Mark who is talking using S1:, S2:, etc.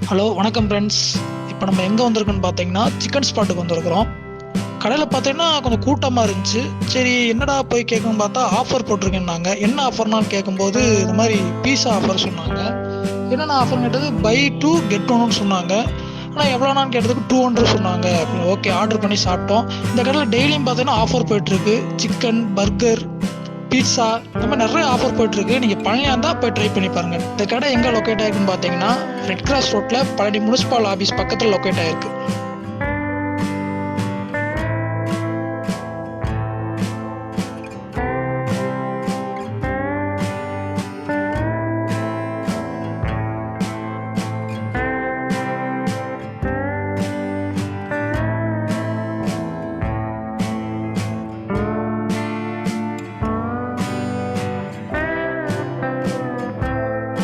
S1: Hello வணக்கம் friends. இப்போ நம்ம எங்கே வந்திருக்கோன்னு பார்த்தீங்கன்னா சிக்கன் ஸ்பாட்டுக்கு வந்திருக்கிறோம். கடையில் பார்த்தீங்கன்னா கொஞ்சம் கூட்டமாக இருந்துச்சு. சரி என்னடா போய் கேட்கணும்னு பார்த்தா ஆஃபர் போட்டிருக்கேன்னாங்க. என்ன ஆஃபர்னான்னு கேட்கும்போது இந்த மாதிரி பீஸா ஆஃபர் சொன்னாங்க. என்னென்ன ஆஃபர்னு கேட்டது பை டூ கெட் ஒன்னு சொன்னாங்க. ஆனால் எவ்வளோனான்னு கேட்டதுக்கு 200 சொன்னாங்க. ஓகே ஆர்டர் பண்ணி சாப்பிட்டோம். இந்த கடையில் டெய்லியும் பார்த்தீங்கன்னா ஆஃபர் போயிட்டுருக்கு. சிக்கன் பர்கர் பீட்சா இந்த மாதிரி நிறைய ஆஃபர் போயிட்டுருக்கு. நீங்கள் பழனியாக இருந்தால் போய் ட்ரை பண்ணி பாருங்கள். இந்த கடை எங்கே லொக்கேட் ஆகிருக்குன்னு பார்த்தீங்கன்னா ரெட் கிராஸ் ரோட்டில் பழனி முனிசிபால் ஆஃபீஸ் பக்கத்தில் லொக்கேட் ஆகிருக்கு.